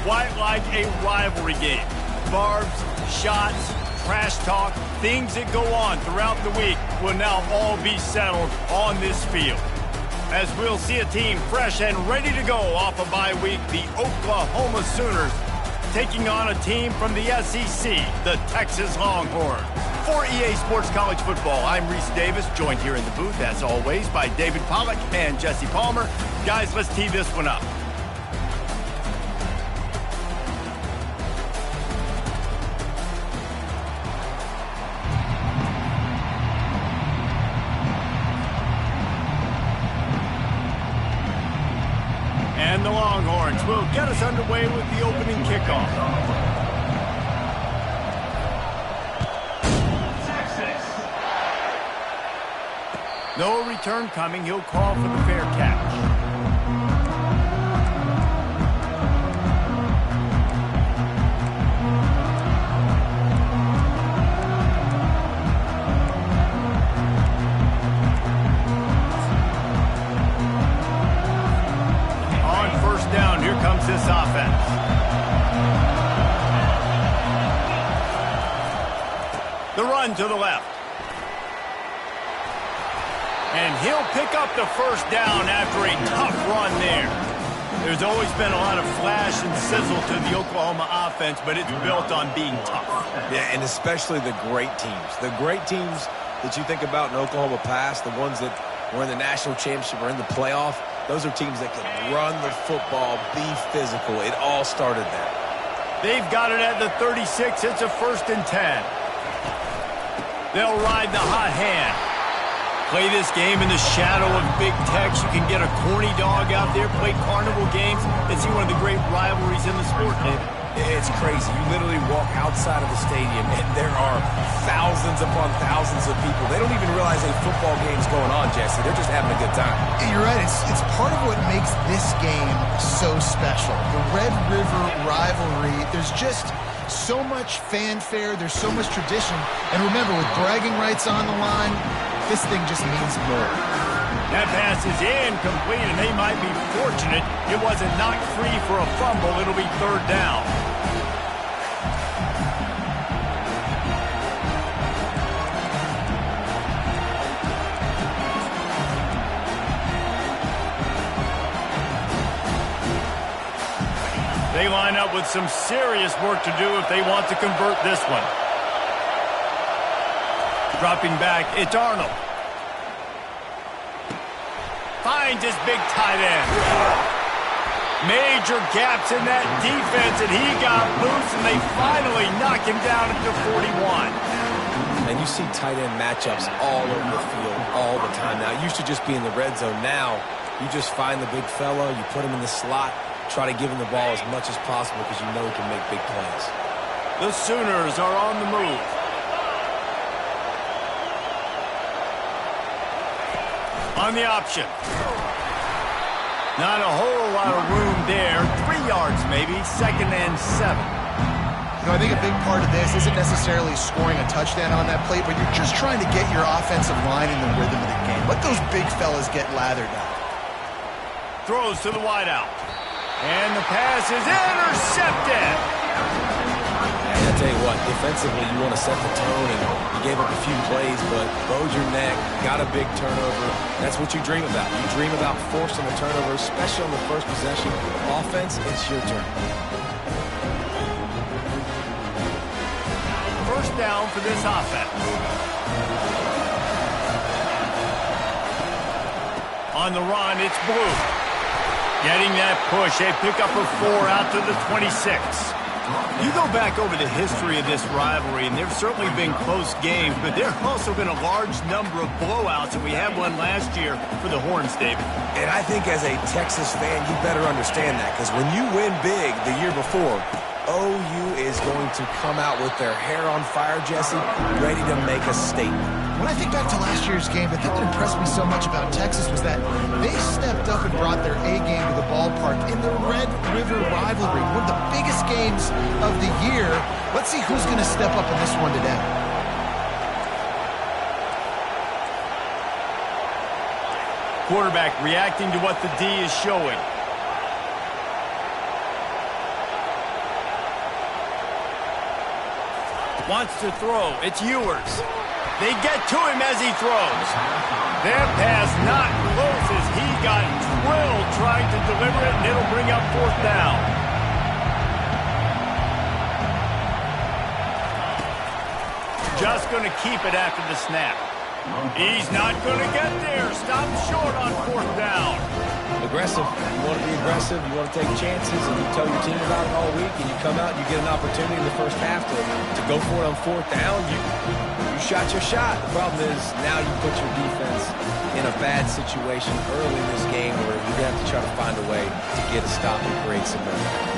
quite like a rivalry game. Barbs, shots, trash talk, things that go on throughout the week will now all be settled on this field. As we'll see a team fresh and ready to go off a bye week, the Oklahoma Sooners taking on a team from the SEC, the Texas Longhorns. For EA Sports College Football, I'm Reese Davis, joined here in the booth, as always, by David Pollack and Jesse Palmer. Guys, let's tee this one up. And the Longhorns will get us underway with the opening kickoff. No return coming. He'll call for the fair catch. On first down, here comes this offense. The run to the left. And he'll pick up the first down after a tough run there. There's always been a lot of flash and sizzle to the Oklahoma offense, but it's built on being tough. Yeah, and especially the great teams. The great teams that you think about in Oklahoma past, the ones that were in the national championship or in the playoff, those are teams that can run the football, be physical. It all started there. They've got it at the 36. It's a 1st and 10. They'll ride the hot hand. Play this game in the shadow of Big Tex. You can get a corny dog out there, play carnival games, and see one of the great rivalries in the sport, David. It's crazy. You literally walk outside of the stadium, and there are thousands upon thousands of people. They don't even realize a football game's going on, Jesse. They're just having a good time. You're right. It's part of what makes this game so special. The Red River rivalry, there's just so much fanfare. There's so much tradition. And remember, with bragging rights on the line, this thing just means more. That pass is incomplete, and they might be fortunate it wasn't knocked free for a fumble. It'll be 3rd down. They line up with some serious work to do if they want to convert this one. Dropping back, it's Arnold. Finds his big tight end. Major gaps in that defense, and he got loose, and they finally knock him down at the 41. And you see tight end matchups all over the field all the time now. It used to just be in the red zone. Now, you just find the big fella, you put him in the slot, try to give him the ball as much as possible because you know he can make big plays. The Sooners are on the move. On the option. Not a whole lot of room there. 3 yards maybe. 2nd and 7. You know, I think a big part of this isn't necessarily scoring a touchdown on that play, but you're just trying to get your offensive line in the rhythm of the game. Let those big fellas get lathered up. Throws to the wideout. And the pass is intercepted. And I tell you what, defensively, you want to set the tone, and you gave up a few plays, but bowed your neck, got a big turnover. That's what you dream about. You dream about forcing a turnover, especially on the first possession. Offense, it's your turn. First down for this offense. On the run, it's Blue. Getting that push. They pick up a 4 out to the 26. You go back over the history of this rivalry, and there's certainly been close games, but there have also been a large number of blowouts, and we had one last year for the Horns, David. And I think as a Texas fan, you better understand that, because when you win big the year before, OU is going to come out with their hair on fire, Jesse, ready to make a statement. When I think back to last year's game, the thing that impressed me so much about Texas was that they stepped up and brought their A game to the ballpark in the Red River rivalry, one of the biggest games of the year. Let's see who's going to step up in this one today. Quarterback reacting to what the D is showing. Wants to throw. It's Ewers. They get to him as he throws. Their pass not close as he got drilled trying to deliver it, and it'll bring up 4th down. Just going to keep it after the snap. He's not going to get there. Stop short on 4th down. Aggressive. You want to be aggressive. You want to take chances, and you tell your team about it all week, and you come out and you get an opportunity in the first half to go for it on 4th down. You shot your shot. The problem is now you put your defense in a bad situation early in this game where you have to try to find a way to get a stop and create some momentum.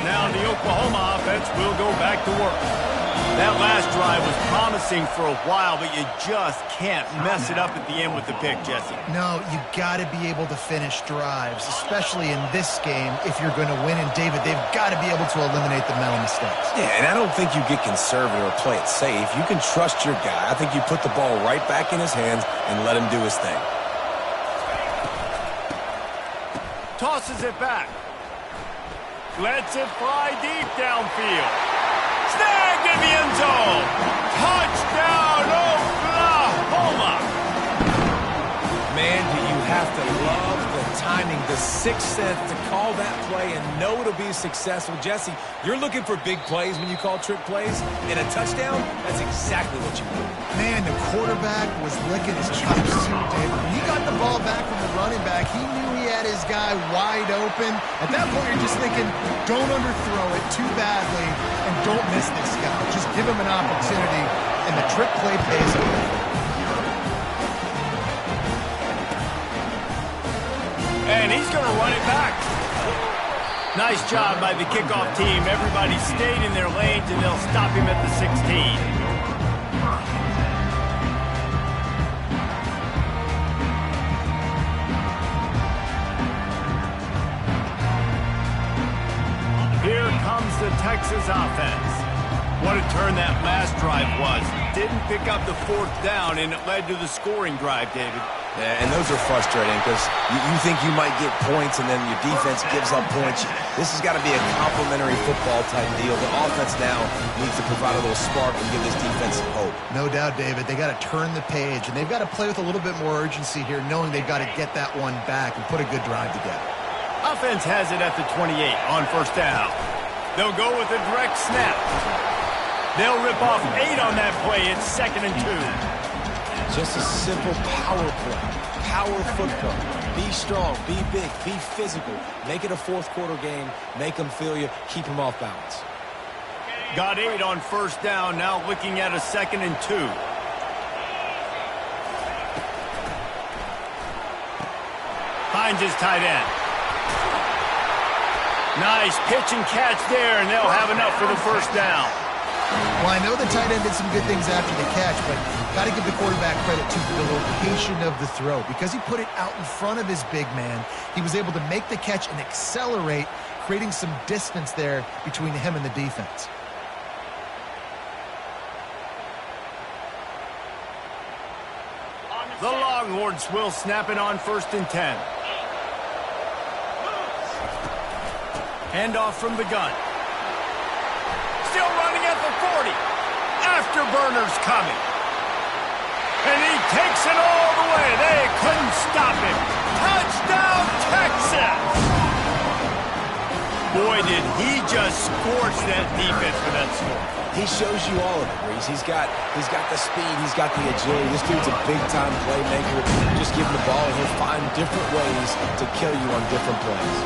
Now the Oklahoma offense will go back to work. That last drive was promising for a while, but you just can't mess it up at the end with the pick, Jesse. No, you got to be able to finish drives, especially in this game if you're going to win. And, David, they've got to be able to eliminate the mental mistakes. Yeah, and I don't think you get conservative or play it safe. You can trust your guy. I think you put the ball right back in his hands and let him do his thing. Tosses it back. Lets it fly deep downfield. Snagged in the end zone. Touchdown, Oklahoma. Man, do you have to love the timing, the sixth sense to call that play and know it'll be successful. Jesse, you're looking for big plays when you call trick plays, and a touchdown, that's exactly what you want. Man, the quarterback was licking his chops too, David. When he got the ball back from the running back, he knew he had his guy wide open. At that point, you're just thinking, don't underthrow it too badly and don't miss this guy. Just give him an opportunity, and the trick play pays off. And he's going to run it back. Nice job by the kickoff team. Everybody stayed in their lanes, and they'll stop him at the 16. Here comes the Texas offense. What a turn that last drive was. Didn't pick up the 4th down, and it led to the scoring drive, David. Yeah, and those are frustrating because you think you might get points and then your defense gives up points. This has got to be a complementary football type deal. The offense now needs to provide a little spark and give this defense some hope. No doubt, David. They got to turn the page, and they've got to play with a little bit more urgency here, knowing they've got to get that one back and put a good drive together. Offense has it at the 28 on 1st down. They'll go with a direct snap. They'll rip off 8 on that play. It's 2nd and 2. Just a simple power play. Power football. Be strong, be big, be physical. Make it a 4th quarter game. Make them feel you. Keep them off balance. Got 8 on 1st down. Now looking at a 2nd and 2. Finds his tight end. Nice pitch and catch there, and they'll have enough for the 1st down. Well, I know the tight end did some good things after the catch, but got to give the quarterback credit to the location of the throw. Because he put it out in front of his big man, he was able to make the catch and accelerate, creating some distance there between him and the defense. The Longhorns will snap it on 1st and 10. Handoff from the gun. Still running at the 40. Afterburner's coming. And he takes it all the way. They couldn't stop him. Touchdown, Texas! Boy, did he just scorch that defense for that score. He shows you all of it, Reese. He's got the speed. He's got the agility. This dude's a big-time playmaker. Just give him the ball, and he'll find different ways to kill you on different plays.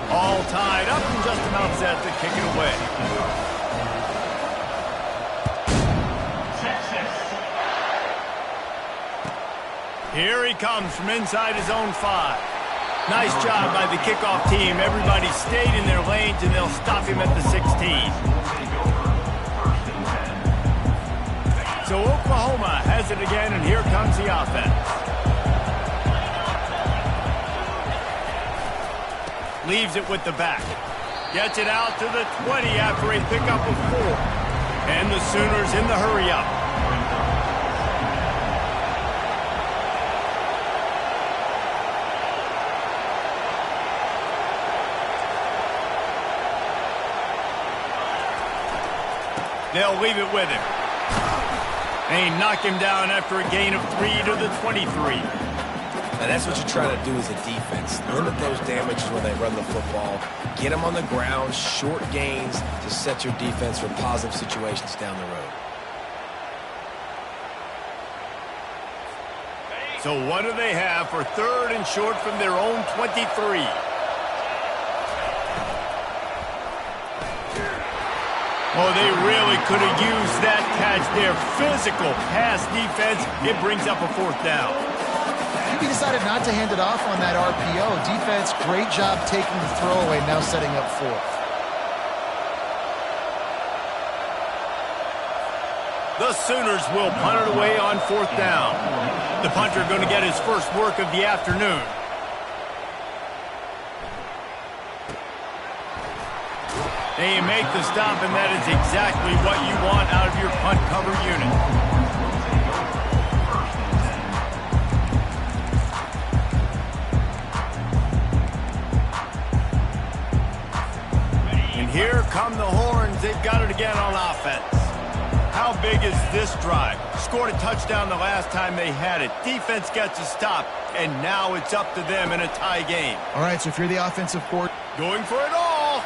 All tied up and just about set to kick it away. Here he comes from inside his own 5. Nice job by the kickoff team. Everybody stayed in their lanes, and they'll stop him at the 16. So Oklahoma has it again, and here comes the offense. Leaves it with the back. Gets it out to the 20 after a pickup of 4. And the Sooners in the hurry-up. They'll leave it with him. They knock him down after a gain of 3 to the 23. And that's what you try to do as a defense. Limit those damages when they run the football. Get them on the ground, short gains to set your defense for positive situations down the road. So what do they have for 3rd and short from their own 23? Oh, they really could have used that catch there. Physical pass defense. It brings up a 4th down. He decided not to hand it off on that RPO. Defense, great job taking the throwaway, now setting up 4th. The Sooners will punt it away on 4th down. The punter going to get his first work of the afternoon. They make the stop, and that is exactly what you want out of your punt cover unit. And here come the horns. They've got it again on offense. How big is this drive? Scored a touchdown the last time they had it. Defense gets a stop, and now it's up to them in a tie game. All right, so if you're the offensive court, going for it all.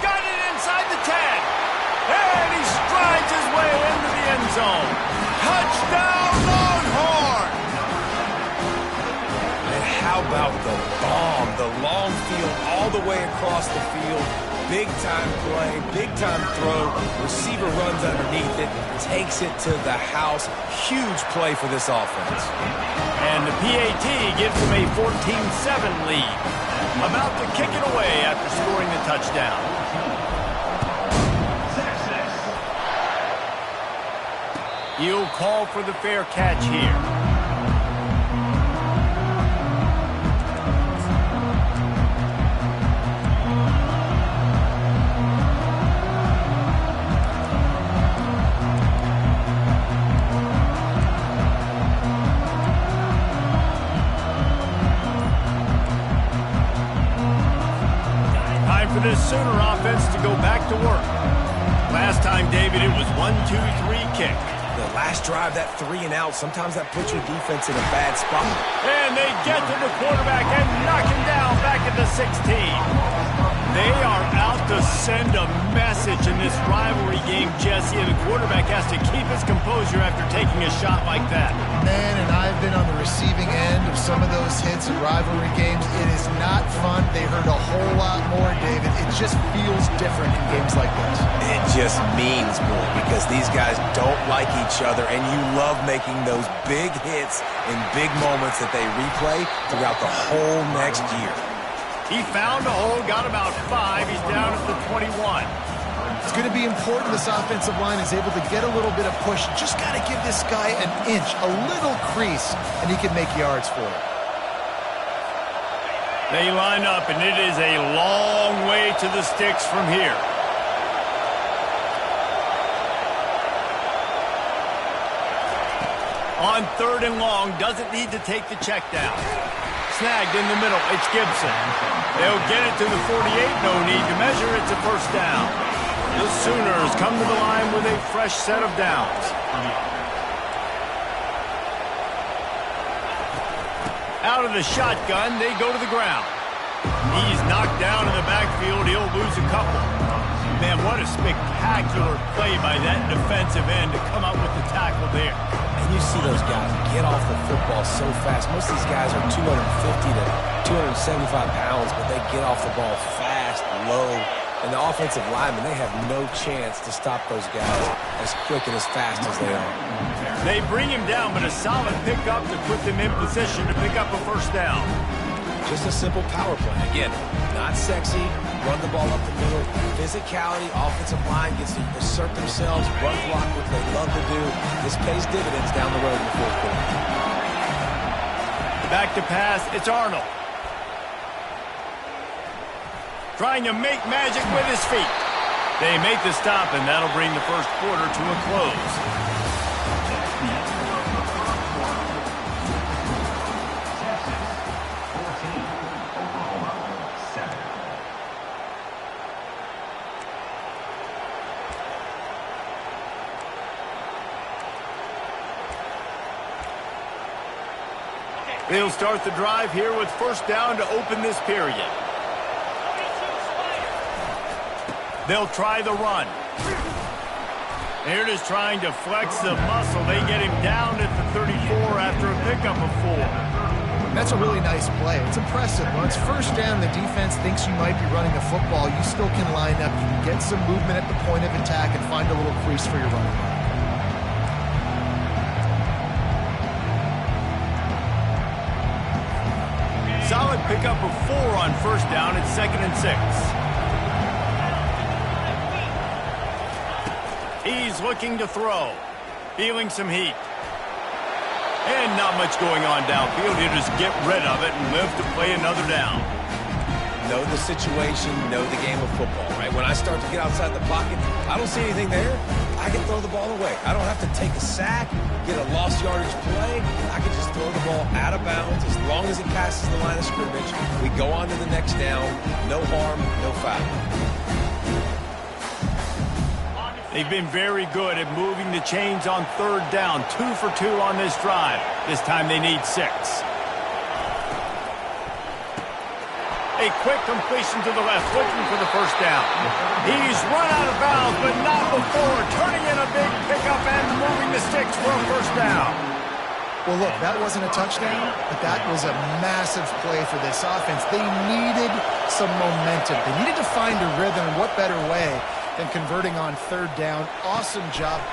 Got it inside the 10. And he strides his way into the end zone. Touchdown, Longhorn! And how about the bomb? The long field all the way across the field. Big-time play, big-time throw. Receiver runs underneath it, takes it to the house. Huge play for this offense. And the PAT gives them a 14-7 lead. About to kick it away after scoring the touchdown. He'll call for the fair catch here. For this Sooner offense to go back to work. Last time, David, it was 1-2-3 kick. The last drive, that 3 and out, sometimes that puts your defense in a bad spot. And they get to the quarterback and knock him down back at the 16. They are out to send a message in this rivalry game, Jesse, and the quarterback has to keep his composure after taking a shot like that. Man, and I've been on the receiving end of some of those hits in rivalry games. It is not fun. They hurt a whole lot more, David. It just feels different in games like this. It just means more because these guys don't like each other, and you love making those big hits in big moments that they replay throughout the whole next year. He found a hole, got about 5. He's down at the 21. It's going to be important this offensive line is able to get a little bit of push. Just got to give this guy an inch, a little crease, and he can make yards for it. They line up, and it is a long way to the sticks from here. On 3rd and long, doesn't need to take the check down. Snagged in the middle, it's Gibson. They'll get it to the 48, no need to measure, it's a 1st down. The Sooners come to the line with a fresh set of downs. Out of the shotgun, they go to the ground. He's knocked down in the backfield, he'll lose a couple. Man, what a spectacular play by that defensive end to come up with the tackle there. You see those guys get off the football so fast. Most of these guys are 250 to 275 pounds, but they get off the ball fast, low. And the offensive linemen, they have no chance to stop those guys as quick and as fast as they are. They bring him down, but a solid pickup to put them in position to pick up a 1st down. Just a simple power play. Again, not sexy, run the ball up the middle. Physicality, offensive line gets to assert themselves, run block, what they love to do. This pays dividends down the road in the 4th quarter. Back to pass, it's Arnold. Trying to make magic with his feet. They make the stop, and that'll bring the 1st quarter to a close. They'll start the drive here with first down to open this period. They'll try the run. They're just trying to flex the muscle. They get him down at the 34 after a pickup of 4. That's a really nice play. It's impressive. When it's first down, the defense thinks you might be running the football. You still can line up. You can get some movement at the point of attack and find a little crease for your running back. Solid pickup of 4 on first down at 2nd and 6. He's looking to throw. Feeling some heat. And not much going on downfield. He'll just get rid of it and live to play another down. Know the situation, know the game of football, right? When I start to get outside the pocket, I don't see anything there. I can throw the ball away. I don't have to take a sack, get a lost yardage play. I can just throw the ball out of bounds as long as it passes the line of scrimmage. We go on to the next down. No harm, no foul. They've been very good at moving the chains on third down. 2 for 2 on this drive. This time they need 6. A quick completion to the left, looking for the first down. He's run out of bounds, but not before. Turning in a big pickup and moving the sticks for a first down. Well, look, that wasn't a touchdown, but that was a massive play for this offense. They needed some momentum. They needed to find a rhythm, and what better way than converting on third down. Awesome job.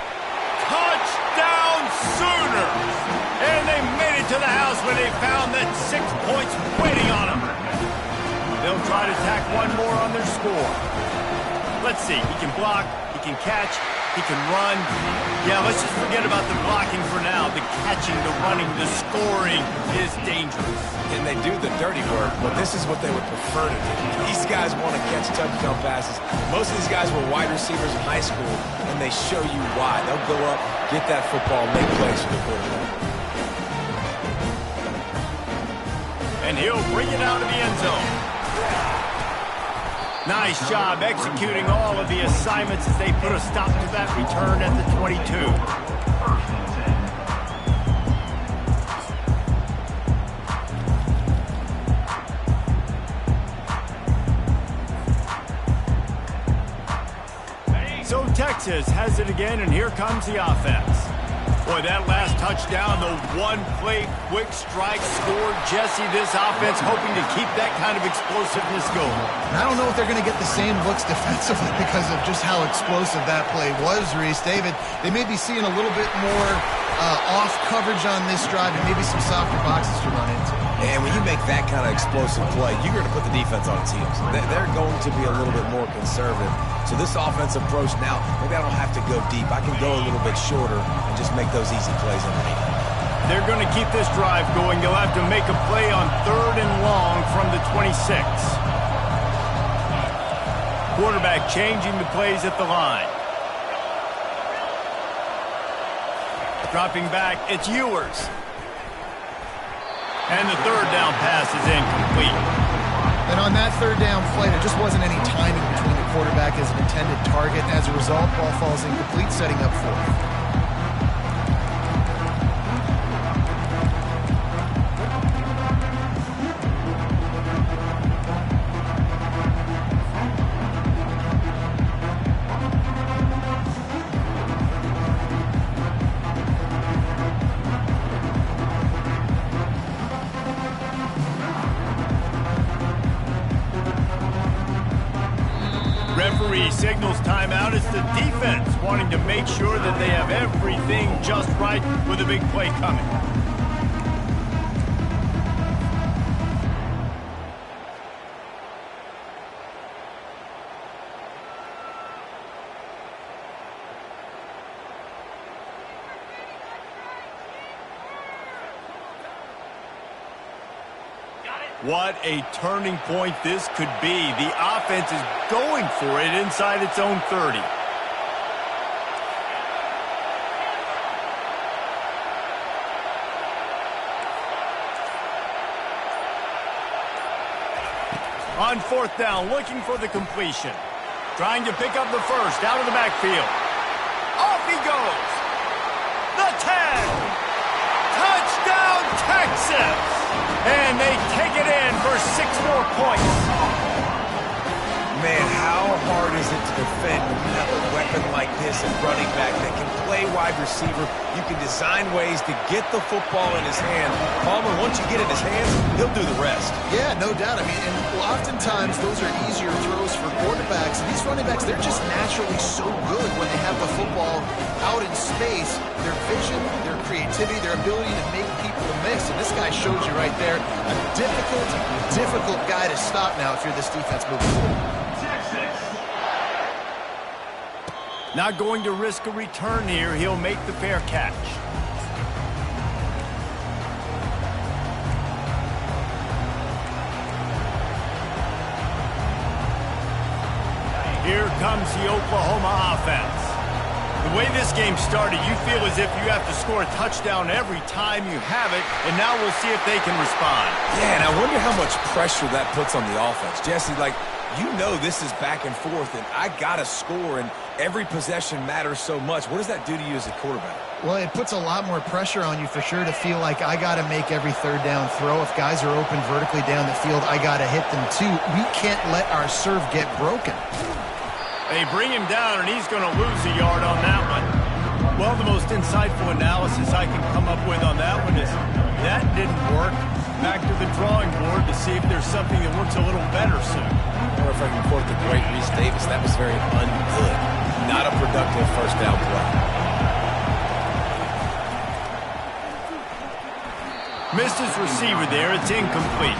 Touchdown Sooners! And they made it to the house when they found that 6 points waiting on them. They'll try to tack one more on their score. Let's see. He can block. He can catch. He can run. Yeah, let's just forget about the blocking for now. The catching, the running, the scoring is dangerous. And they do the dirty work, but this is what they would prefer to do. These guys want to catch touchdown passes. Most of these guys were wide receivers in high school, and they show you why. They'll go up, get that football, make plays for the quarterback. And he'll bring it out of the end zone. Nice job executing all of the assignments as they put a stop to that return at the 22. So Texas has it again, and here comes the offense. Boy, that last touchdown, the one-play quick strike scored. Jesse, this offense hoping to keep that kind of explosiveness going. I don't know if they're going to get the same looks defensively because of just how explosive that play was, Reese. David, they may be seeing a little bit more off coverage on this drive and maybe some softer boxes to run into. And when you make that kind of explosive play, you're going to put the defense on its heels. They're going to be a little bit more conservative. So this offensive approach now, maybe I don't have to go deep. I can go a little bit shorter and just make those easy plays underneath. They're going to keep this drive going. They'll have to make a play on 3rd and long from the 26. Quarterback changing the plays at the line. Dropping back, it's Ewers. And the 3rd down pass is incomplete. And on that 3rd down play, there just wasn't any timing between the quarterback as an intended target. And as a result, ball falls incomplete, setting up 4th. Referee signals timeout. It's the defense wanting to make sure that they have everything just right with a big play coming. What a turning point this could be. The offense is going for it inside its own 30. On 4th down, looking for the completion. Trying to pick up the first out of the backfield. Off he goes. The 10. Touchdown, Texas! And they take it in for 6 more points. Man, how hard is it to defend when you have a weapon like this at running back that can play wide receiver? You can design ways to get the football in his hand. Palmer, once you get it in his hands, he'll do the rest. Yeah, no doubt. I mean, and oftentimes those are easier throws for quarterbacks. And these running backs, they're just naturally so good when they have the football out in space. Their vision, their creativity, their ability to make people miss. And this guy shows you right there, a difficult guy to stop now if you're this defense moving forward. Not going to risk a return here. He'll make the fair catch. Here comes the Oklahoma offense. The way this game started, you feel as if you have to score a touchdown every time you have it, and now we'll see if they can respond. Yeah, and I wonder how much pressure that puts on the offense. Jesse, you know this is back and forth, and I got to score, and every possession matters so much. What does that do to you as a quarterback? Well, it puts a lot more pressure on you for sure to feel like I got to make every third down throw. If guys are open vertically down the field, I got to hit them too. We can't let our serve get broken. They bring him down, and he's going to lose a yard on that one. Well, the most insightful analysis I can come up with on that one is that didn't work. Back to the drawing board to see if there's something that works a little better soon. Or if I can quote the great Reese Davis, that was very ungood. Not a productive first down play. Missed his receiver there. It's incomplete.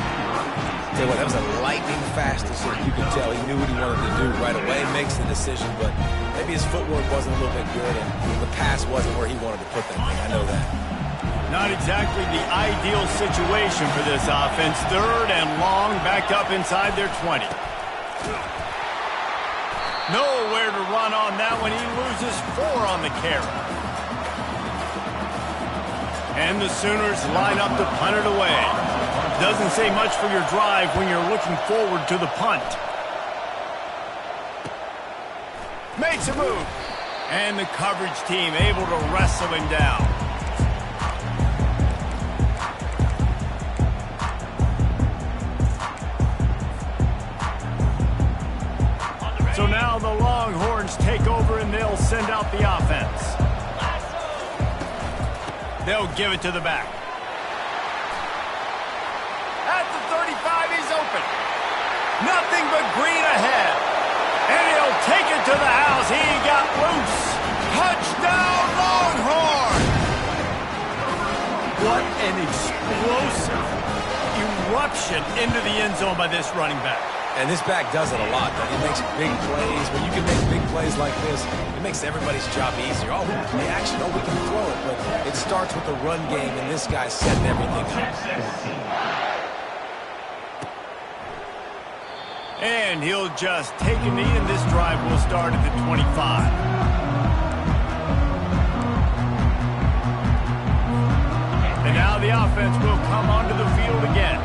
Tell you what, that was a lightning fast decision. You can tell he knew what he wanted to do right away, makes the decision, but maybe his footwork wasn't a little bit good, and the pass wasn't where he wanted to put that thing. I know that. Not exactly the ideal situation for this offense. 3rd and long, back up inside their 20. Nowhere to run on that one. He loses 4 on the carry. And the Sooners line up to punt it away. Doesn't say much for your drive when you're looking forward to the punt. Makes a move. And the coverage team able to wrestle him down. So now the Longhorns take over and they'll send out the offense. They'll give it to the back. At the 35, he's open. Nothing but green ahead. And he'll take it to the house. He got loose. Touchdown, Longhorn! What an explosive eruption into the end zone by this running back. And this back does it a lot. He makes big plays. When you can make big plays like this, it makes everybody's job easier. Oh, we can play action. Oh, we can throw it. But it starts with the run game, and this guy's setting everything up. And he'll just take a knee, and this drive will start at the 25. And now the offense will come onto the field again.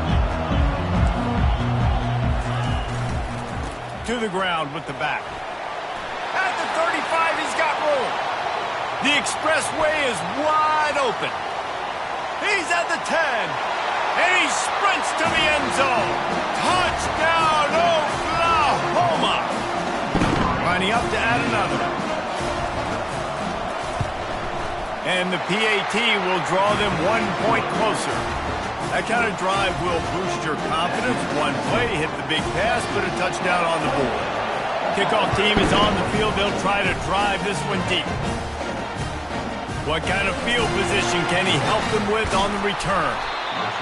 To the ground with the back. At the 35, he's got room. The expressway is wide open. He's at the 10. And he sprints to the end zone. Touchdown, Oklahoma. Lining up to add another. And the PAT will draw them 1 point closer. That kind of drive will boost your confidence. One play, hit the big pass, put a touchdown on the board. Kickoff team is on the field. They'll try to drive this one deep. What kind of field position can he help them with on the return?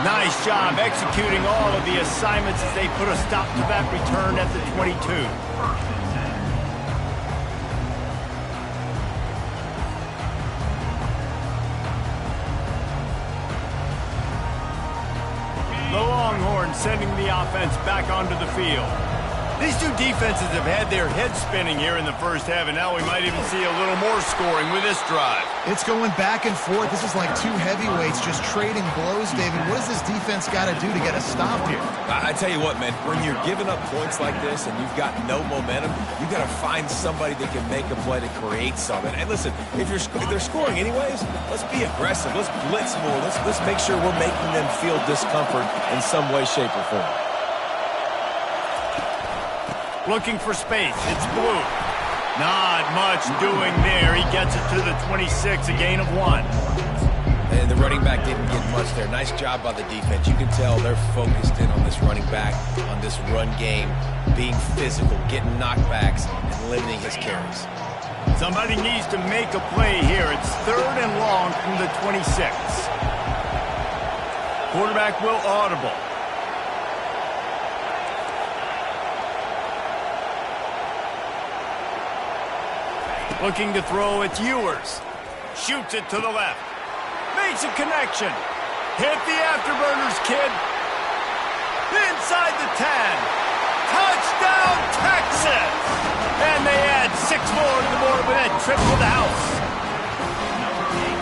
Nice job executing all of the assignments as they put a stop to that return at the 22. The Longhorns sending the offense back onto the field. These two defenses have had their heads spinning here in the first half, and now we might even see a little more scoring with this drive. It's going back and forth. This is like two heavyweights just trading blows, David. What does this defense got to do to get a stop here? I tell you what, man, when you're giving up points like this and you've got no momentum, you got to find somebody that can make a play to create something. And listen, if they're scoring anyways, let's be aggressive. Let's blitz more. Let's make sure we're making them feel discomfort in some way, shape, or form. Looking for space. It's Blue. Not much doing there. He gets it to the 26, a gain of 1. And the running back didn't get much there. Nice job by the defense. You can tell they're focused in on this running back, on this run game, being physical, getting knockbacks, and limiting his carries. Somebody needs to make a play here. It's 3rd and long from the 26. Quarterback will audible. Looking to throw, it's Ewers. Shoots it to the left. Makes a connection. Hit the afterburners, kid. Inside the 10. Touchdown, Texas! And they add 6 more to the board with that trip to the house.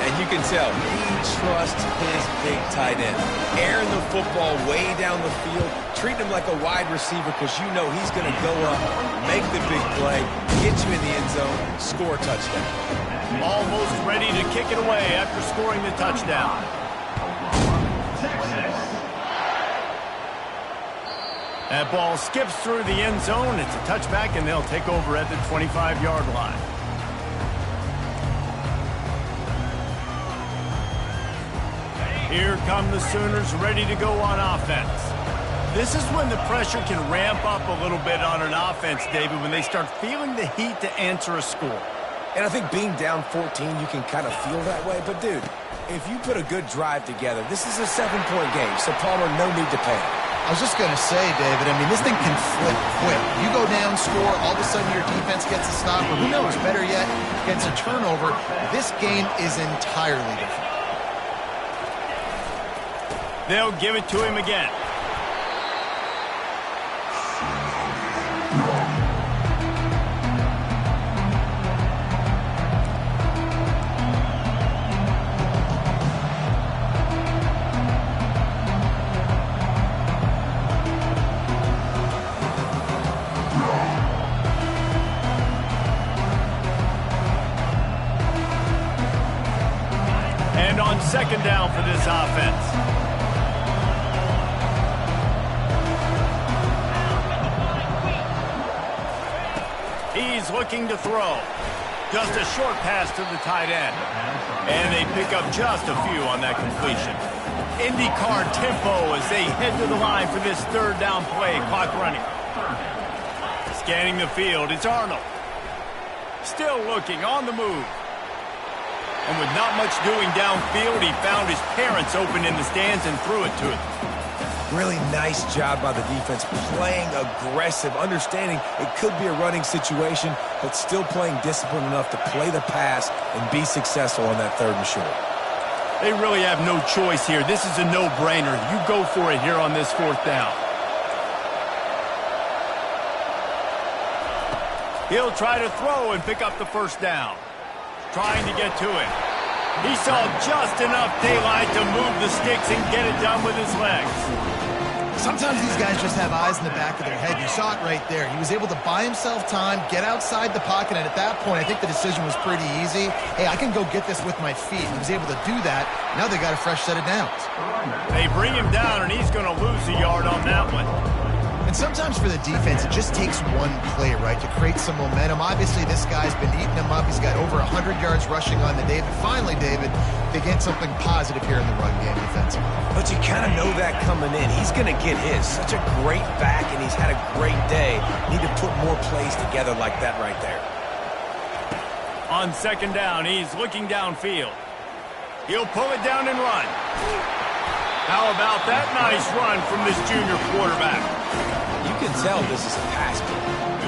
And you can tell he trusts his big tight end. Airing the football way down the field, treating him like a wide receiver because you know he's going to go up, make the big play, get you in the end zone, score a touchdown. Almost ready to kick it away after scoring the touchdown. That ball skips through the end zone. It's a touchback, and they'll take over at the 25-yard line. Here come the Sooners ready to go on offense. This is when the pressure can ramp up a little bit on an offense, David, when they start feeling the heat to answer a score. And I think being down 14, you can kind of feel that way. But, dude, if you put a good drive together, this is a 7-point game, so Palmer, no need to panic. I was just going to say, David, I mean, this thing can flip quick. You go down, score, all of a sudden your defense gets a stop, or who knows, better yet, gets a turnover. This game is entirely different. They'll give it to him again. And on 2nd down for this offense. He's looking to throw. Just a short pass to the tight end. And they pick up just a few on that completion. IndyCar tempo as they head to the line for this 3rd down play. Clock running. Scanning the field, it's Arnold. Still looking, on the move. And with not much doing downfield, he found his parents open in the stands and threw it to him. Really nice job by the defense, playing aggressive, understanding it could be a running situation, but still playing disciplined enough to play the pass and be successful on that 3rd and short. They really have no choice here. This is a no-brainer. You go for it here on this 4th down. He'll try to throw and pick up the 1st down. Trying to get to it. He saw just enough daylight to move the sticks and get it done with his legs. Sometimes these guys just have eyes in the back of their head. You saw it right there. He was able to buy himself time, get outside the pocket, and at that point, I think the decision was pretty easy. Hey, I can go get this with my feet. He was able to do that. Now they got a fresh set of downs. They bring him down, and he's going to lose a yard on that one. And sometimes for the defense, it just takes one play, right, to create some momentum. Obviously, this guy's been eating him up. He's got over 100 yards rushing on the day. But finally, David, they get something positive here in the run game defensively. But you kind of know that coming in. He's going to get his. Such a great back, and he's had a great day. Need to put more plays together like that right there. On 2nd down, he's looking downfield. He'll pull it down and run. How about that nice run from this junior quarterback? You can tell this is a pass play.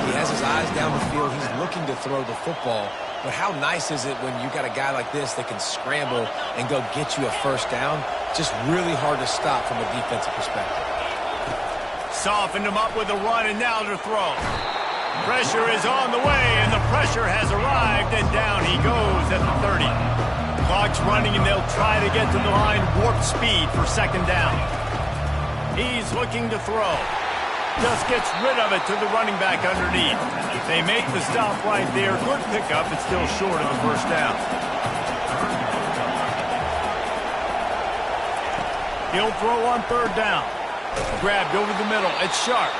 He has his eyes down the field. He's looking to throw the football. But how nice is it when you got a guy like this that can scramble and go get you a 1st down? Just really hard to stop from a defensive perspective. softened him up with a run, and now to throw. Pressure is on the way, and the pressure has arrived, and down he goes at the 30. Clock's running, and they'll try to get to the line warp speed for second down. He's looking to throw. Just gets rid of it to the running back underneath. They make the stop right there. Good pickup, but still short of the first down. He'll throw on third down. Grabbed over the middle. It's Sharp.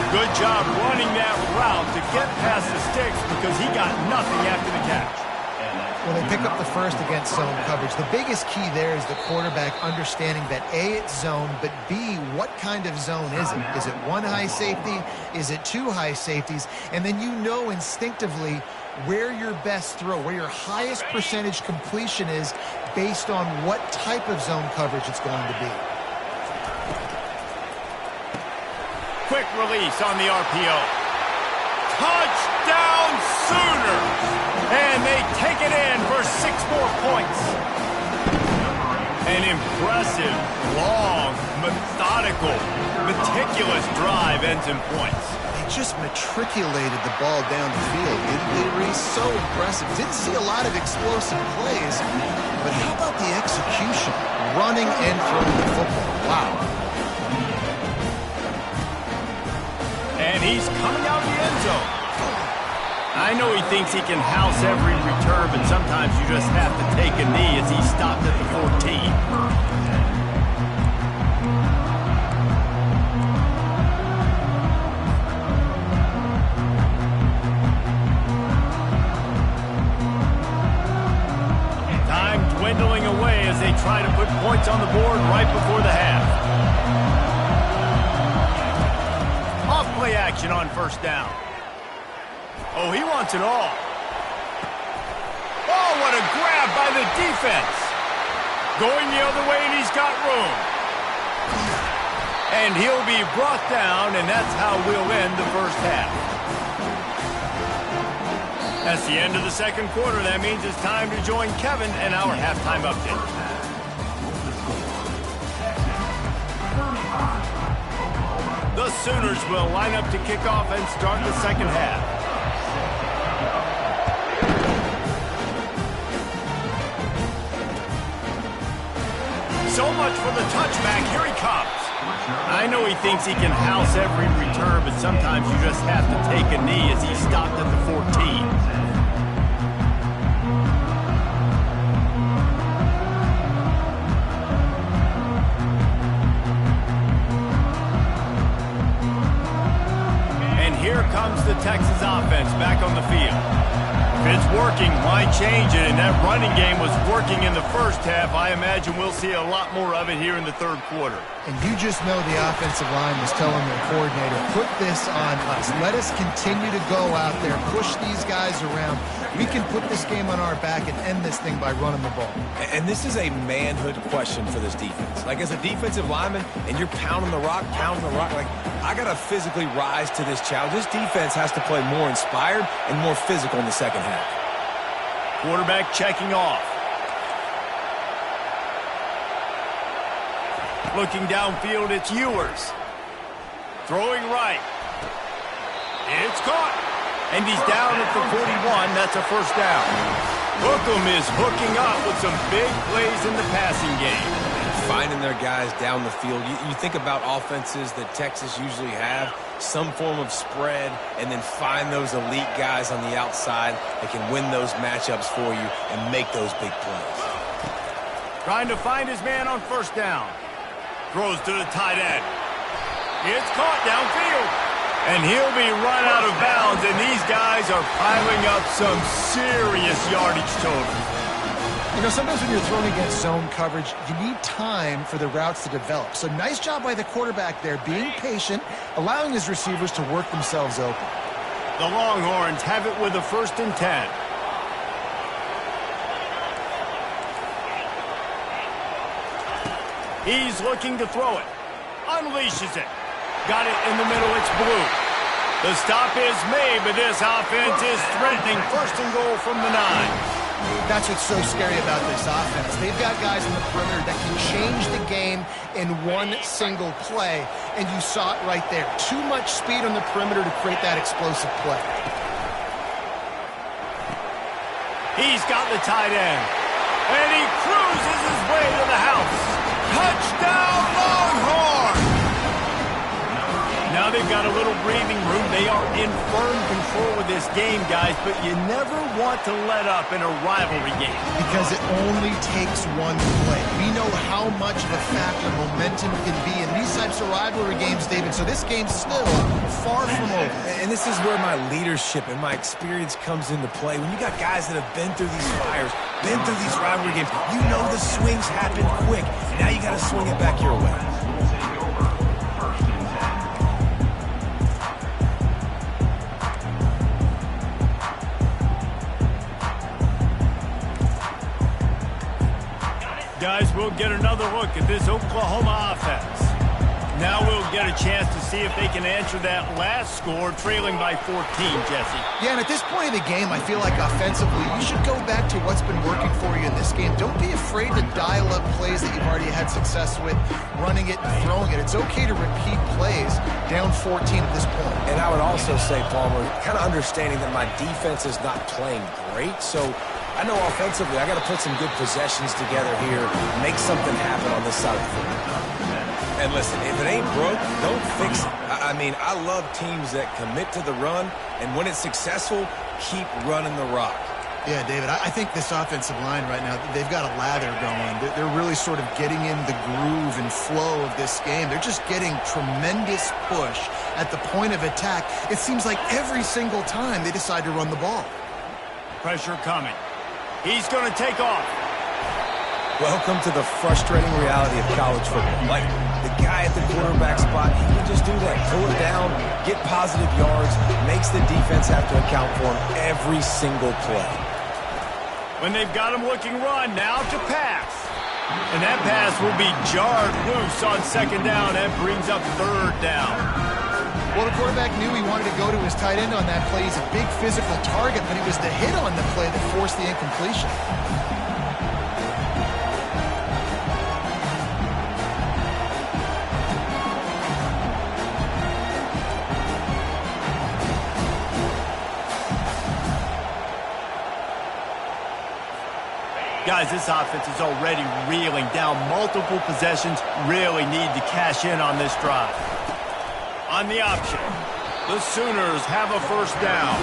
Good job running that route to get past the sticks because he got nothing after the catch. Well, they pick up the first against zone coverage. The biggest key there is the quarterback understanding that A, it's zone, but B, what kind of zone is it? Is it one high safety? Is it two high safeties? And then you know instinctively where your best throw, where your highest percentage completion is based on what type of zone coverage it's going to be. Quick release on the RPO. Touchdown Sooners! And they take it in for 6 more points. An impressive, long, methodical, meticulous drive ends in points. They just matriculated the ball down the field, didn't they, Reese? So impressive. Didn't see a lot of explosive plays, but how about the execution? Running and throwing the football. Wow. And he's coming out of the end zone. I know he thinks he can house every return, but sometimes you just have to take a knee as he stopped at the 14. Time dwindling away as they try to put points on the board right before the half. Off play action on first down. Oh, he wants it all. Oh, what a grab by the defense. Going the other way, and he's got room. And he'll be brought down, and that's how we'll end the first half. That's the end of the second quarter. That means it's time to join Kevin and our halftime update. The Sooners will line up to kick off and start the second half. So much for the touchback. Here he comes. I know he thinks he can house every return, but sometimes you just have to take a knee as he stopped at the 14. And here comes the Texas offense back on the field. If it's working, why change it? And that running game was working in the first half. I imagine we'll see a lot more of it here in the third quarter. And you just know the offensive line was telling their coordinator, put this on us. Let us continue to go out there, push these guys around. We can put this game on our back and end this thing by running the ball. And this is a manhood question for this defense. Like, as a defensive lineman, and you're pounding the rock, like, I got to physically rise to this challenge. This defense has to play more inspired and more physical in the second half. Quarterback checking off. Looking downfield, it's Ewers. Throwing right. It's caught. And he's down at the 41. That's a first down. Hookem is hooking up with some big plays in the passing game. Finding their guys down the field. You think about offenses that Texas usually have, some form of spread, and then find those elite guys on the outside that can win those matchups for you and make those big plays. Trying to find his man on first down. Throws to the tight end. It's caught downfield. And he'll be run out of bounds, and these guys are piling up some serious yardage totals. You know, sometimes when you're thrown against zone coverage, you need time for the routes to develop. So nice job by the quarterback there, being patient, allowing his receivers to work themselves open. The Longhorns have it with a 1st and 10. He's looking to throw it. Unleashes it. Got it in the middle. It's Blue. The stop is made, but this offense is threatening. 1st and goal from the 9. That's what's so scary about this offense. They've got guys in the perimeter that can change the game in one single play, and you saw it right there. Too much speed on the perimeter to create that explosive play. He's got the tight end, and he cruises his way to the house. Touchdown, Longhorn! Now they've got a little breathing room. They are in firm control of this game, guys, but you never want to let up in a rivalry game. Because it only takes one play. We know how much of a factor momentum can be in these types of rivalry games, David, so this game's still far from over. And this is where my leadership and my experience comes into play. When you got guys that have been through these fires, been through these rivalry games, you know the swings happen quick. Now you got to swing it back your way. Guys, we'll get another look at this Oklahoma offense. Now we'll get a chance to see if they can answer that last score, trailing by 14, Jesse. Yeah, and at this point of the game, I feel like offensively, you should go back to what's been working for you in this game. Don't be afraid to dial up plays that you've already had success with, running it and throwing it. It's okay to repeat plays down 14 at this point. And I would also say, Palmer, kind of understanding that my defense is not playing great, so I know offensively I got to put some good possessions together here, make something happen on this side of the football. And listen, if it ain't broke, don't fix it. I mean, I love teams that commit to the run, and when it's successful, keep running the rock. Yeah, David, I think this offensive line right now, they've got a lather going. They're really sort of getting in the groove and flow of this game. They're just getting tremendous push at the point of attack. It seems like every single time they decide to run the ball. Pressure coming. He's going to take off. Welcome to the frustrating reality of college football. Like, the guy at the quarterback spot, he can just do that. Pull it down, get positive yards, makes the defense have to account for him every single play. When they've got him looking run, now to pass. And that pass will be jarred loose on second down. That brings up third down. Well, the quarterback knew he wanted to go to his tight end on that play. He's a big physical target, but it was the hit on the play that forced the incompletion. Guys, this offense is already reeling down multiple possessions. Really need to cash in on this drive. On the option, the Sooners have a first down.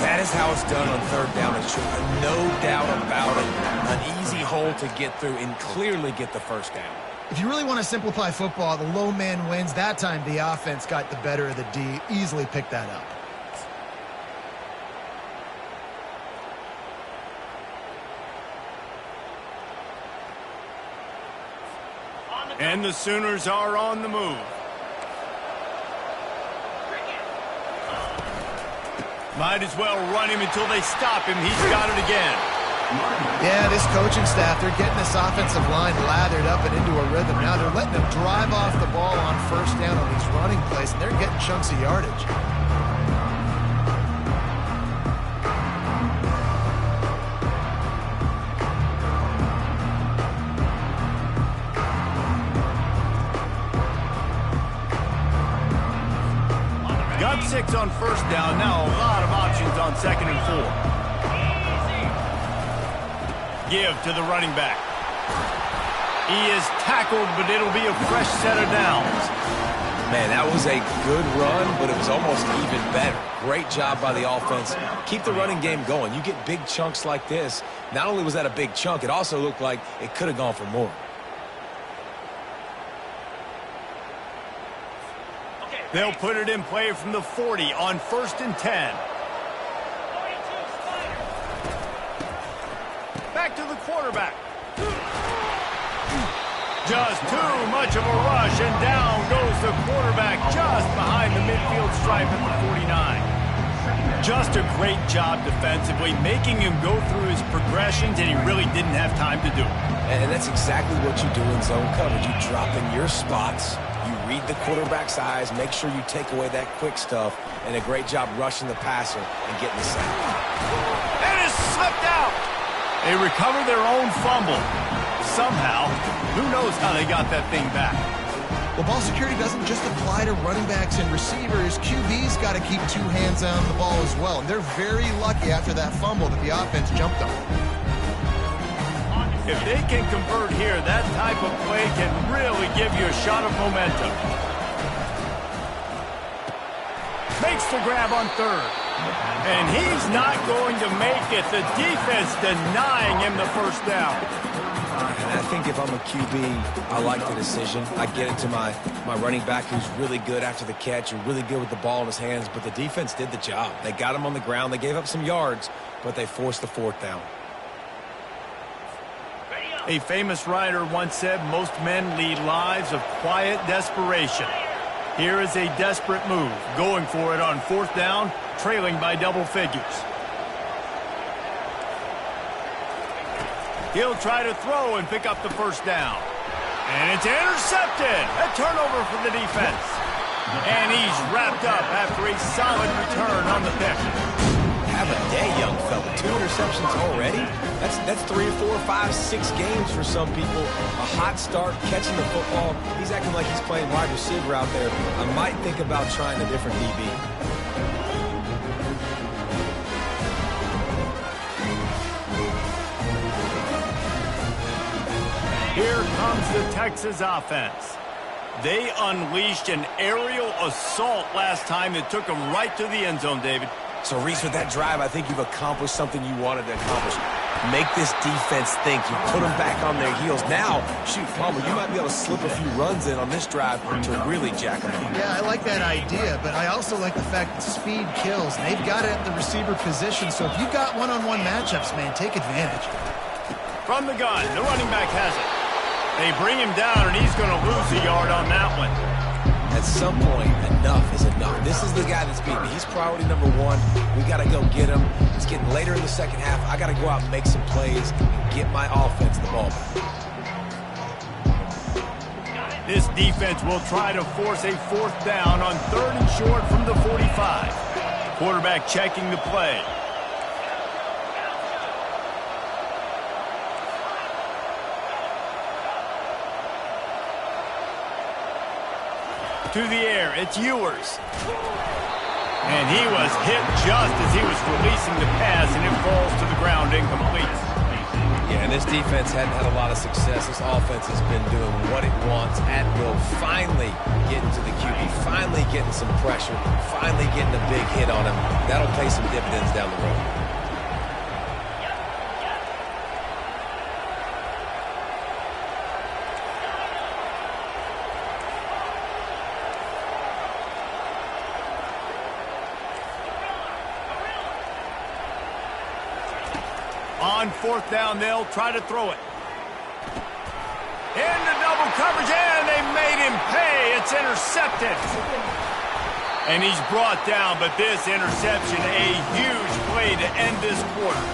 That is how it's done on third down. It's no doubt about it. An easy hole to get through and clearly get the first down. If you really want to simplify football, the low man wins. That time the offense got the better of the D. Easily picked that up. And the Sooners are on the move. Might as well run him until they stop him. He's got it again. Yeah, this coaching staff, they're getting this offensive line lathered up and into a rhythm. Now they're letting them drive off the ball on first down on these running plays, and they're getting chunks of yardage. Got 6 on first down. Now a lot of options on second and 4. Give to the running back. He is tackled, but it'll be a fresh set of downs. Man, that was a good run, but it was almost even better. Great job by the offense. Keep the running game going. You get big chunks like this. Not only was that a big chunk, it also looked like it could have gone for more. They'll put it in play from the 40 on 1st and 10. Back to the quarterback. Just too much of a rush, and down goes the quarterback just behind the midfield stripe at the 49. Just a great job defensively, making him go through his progressions, and he really didn't have time to do it. And that's exactly what you do in zone coverage. You drop in your spots. You read the quarterback's eyes, make sure you take away that quick stuff, and a great job rushing the passer and getting the sack. And it's slipped out. recover their own fumble. Somehow, who knows how they got that thing back. Well, ball security doesn't just apply to running backs and receivers. QB's got to keep two hands on the ball as well. And they're very lucky after that fumble that the offense jumped on. If they can convert here, that type of play can really give you a shot of momentum. Makes the grab on third. And he's not going to make it. The defense denying him the first down. And I think if I'm a QB, I like the decision. I get it to my running back who's really good after the catch and really good with the ball in his hands, but the defense did the job. They got him on the ground. They gave up some yards, but they forced the fourth down. A famous writer once said, most men lead lives of quiet desperation. Here is a desperate move, going for it on fourth down, trailing by double figures. He'll try to throw and pick up the first down. And it's intercepted. A turnover for the defense. And he's wrapped up after a solid return on the pick. Have a day, young fella. 2 interceptions already? That's 3 or 4 or 5, 6 games for some people. A hot start, catching the football. He's acting like he's playing wide receiver out there. I might think about trying a different DB. Here comes the Texas offense. They unleashed an aerial assault last time that took them right to the end zone, David. So, Reese, with that drive, I think you've accomplished something you wanted to accomplish. Make this defense think. You put them back on their heels. Now, shoot, Palmer, you might be able to slip a few runs in on this drive to really jack them up. Yeah, I like that idea, but I also like the fact that speed kills. And they've got it at the receiver position, so if you've got one-on-one matchups, man, take advantage. From the gun, the running back has it. They bring him down, and he's going to lose a yard on that one. At some point, enough is enough. This is the guy that's beating me. He's priority number 1. We got to go get him. It's getting later in the second half. I got to go out and make some plays and get my offense the ball back. This defense will try to force a fourth down on 3rd and short from the 45. Quarterback checking the play. To the air, it's Ewers. And he was hit just as he was releasing the pass, and it falls to the ground incomplete. Yeah, and this defense hadn't had a lot of success. This offense has been doing what it wants at will. Finally getting to the QB, finally getting some pressure, finally getting a big hit on him. That'll pay some dividends down the road. On fourth down, they'll try to throw it. Into double coverage, and they made him pay. It's intercepted. And he's brought down, but this interception, a huge play to end this quarter.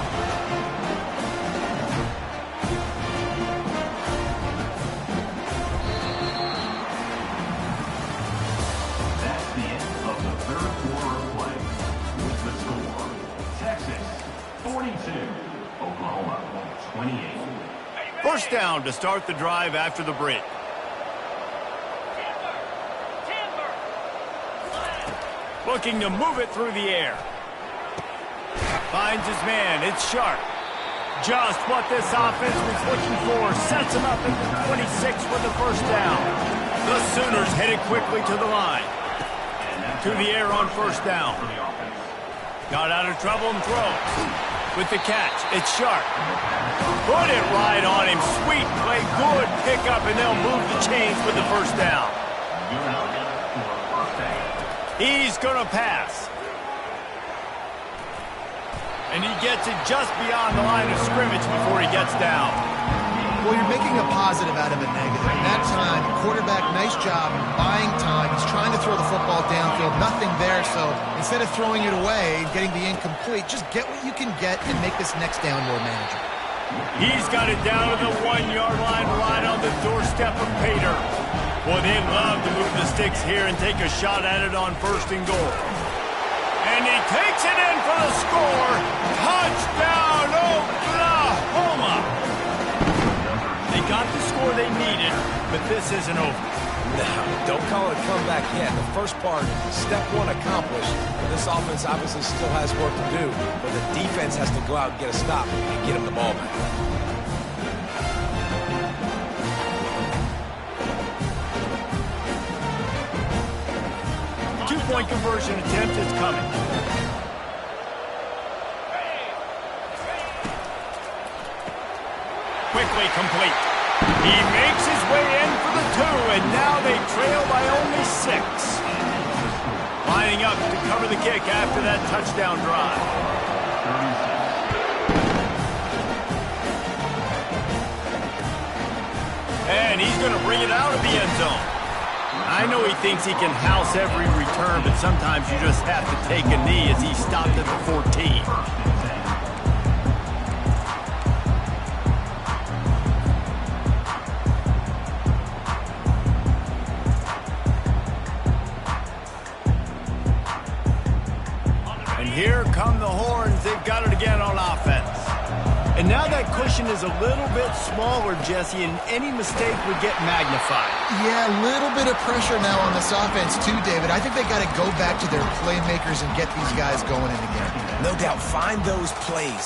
That's the end of the third quarter of play. With the score, Texas 42. Oklahoma, 28. First down to start the drive after the break. Looking to move it through the air. Finds his man. It's Sharp. Just what this offense was looking for. Sets him up at the 26 for the first down. The Sooners headed quickly to the line. To the air on first down. Got out of trouble and throws. With the catch, it's Sharp. Put it right on him. Sweet play, good pickup, and they'll move the chains with the first down. He's going to pass. And he gets it just beyond the line of scrimmage before he gets down. Well, you're making a positive out of a negative. And that time, quarterback, nice job buying time. He's trying to throw the football downfield. Nothing there, so instead of throwing it away and getting the incomplete, just get what you can get and make this next down more manageable. He's got it down to the 1-yard line right on the doorstep of Pater. Well, they'd love to move the sticks here and take a shot at it on 1st and goal. And he takes it in for the score. Touchdown, Oklahoma! this isn't over. No, don't call it a comeback yet. The first part, step one accomplished. This offense obviously still has work to do, but the defense has to go out and get a stop and get him the ball back. Two-point conversion attempt is coming. Quickly complete. He makes his way in for the 2, and now they trail by only 6. Lining up to cover the kick after that touchdown drive. And he's going to bring it out of the end zone. I know he thinks he can house every return, but sometimes you just have to take a knee as he stopped at the 14. Here come the horns. They've got it again on offense. And now that cushion is a little bit smaller, Jesse, and any mistake would get magnified. Yeah, a little bit of pressure now on this offense too, David. I think they got to go back to their playmakers and get these guys going in the game. No doubt. Find those plays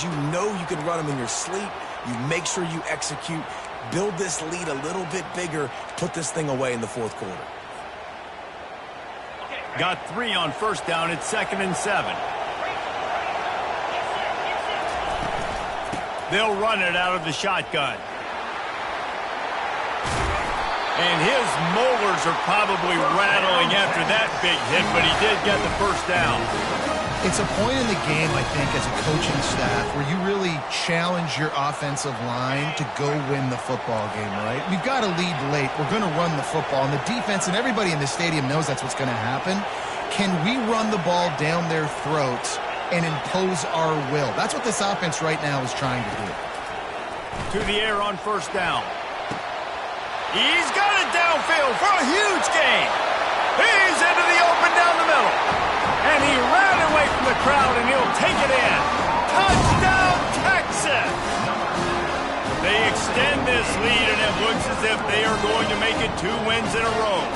you know you can run them in your sleep. You make sure you execute. Build this lead a little bit bigger. Put this thing away in the fourth quarter. Got 3 on first down. It's 2nd and 7. They'll run it out of the shotgun. And his molars are probably rattling after that big hit, but he did get the first down. It's a point in the game, I think, as a coaching staff, where you really challenge your offensive line to go win the football game, right? We've got to lead late. We're going to run the football. And the defense and everybody in the stadium knows that's what's going to happen. Can we run the ball down their throats and impose our will? That's what this offense right now is trying to do. To the air on first down. He's got it downfield for a huge gain. He's into the open down the middle. And he ran away from the crowd, and he'll take it in. Touchdown, Texas! They extend this lead, and it looks as if they are going to make it 2 wins in a row.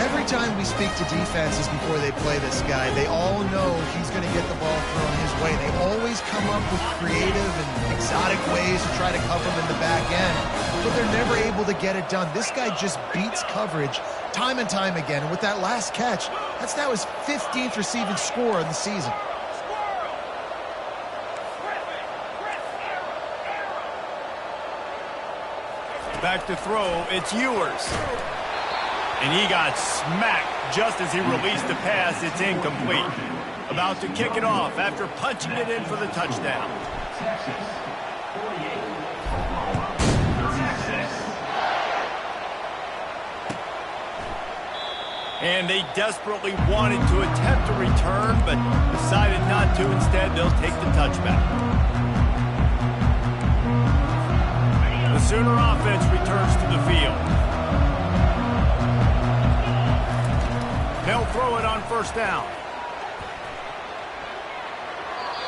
Every time we speak to defenses before they play this guy, they all know he's going to get the ball thrown his way. They always come up with creative and exotic ways to try to cover him in the back end, but they're never able to get it done. This guy just beats coverage time and time again. And with that last catch, that's now his 15th receiving score of the season. Back to throw, it's Ewers. And he got smacked just as he released the pass. It's incomplete. About to kick it off after punching it in for the touchdown. Texas, 48. Oklahoma, 36. And they desperately wanted to attempt a return, but decided not to. Instead, they'll take the touchback. The Sooner offense returns to the field. They'll throw it on first down.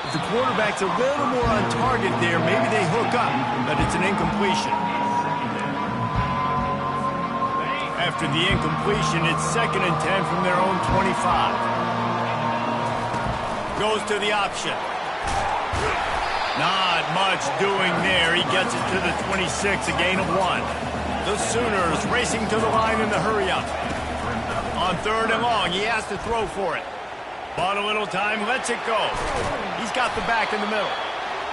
If the quarterback's a little more on target there, maybe they hook up, but it's an incompletion. After the incompletion, it's 2nd and 10 from their own 25. Goes to the option. Not much doing there. He gets it to the 26, a gain of 1. The Sooners racing to the line in the hurry-up. On 3rd and long, he has to throw for it. Bought a little time, lets it go. He's got the back in the middle.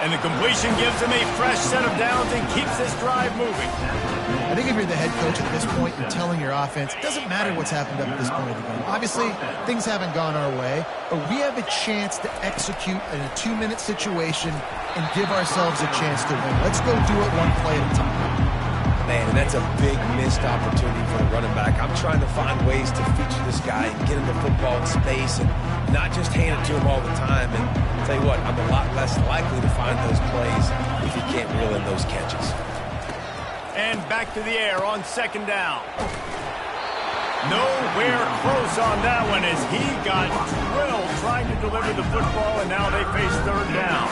And the completion gives him a fresh set of downs and keeps this drive moving. I think if you're the head coach at this point, you're telling your offense, it doesn't matter what's happened up at this point of the game. Obviously, things haven't gone our way, but we have a chance to execute in a 2-minute situation and give ourselves a chance to win. Let's go do it one play at a time. Man, and that's a big missed opportunity for the running back. I'm trying to find ways to feature this guy and get him the football in space and not just hand it to him all the time. And I'll tell you what, I'm a lot less likely to find those plays if he can't reel in those catches. And back to the air on 2nd down. Nowhere close on that one as he got drilled trying to deliver the football, and now they face 3rd down.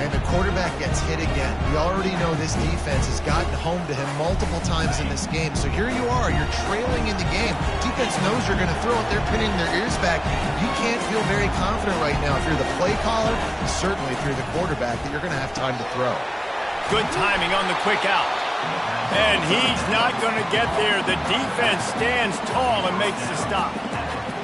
And the quarterback gets hit again. We already know this defense has gotten home to him multiple times in this game. So here you are, you're trailing in the game. Defense knows you're going to throw it. They're pinning their ears back. You can't feel very confident right now if you're the play caller, certainly if you're the quarterback, that you're going to have time to throw. Good timing on the quick out. And he's not going to get there. The defense stands tall and makes the stop.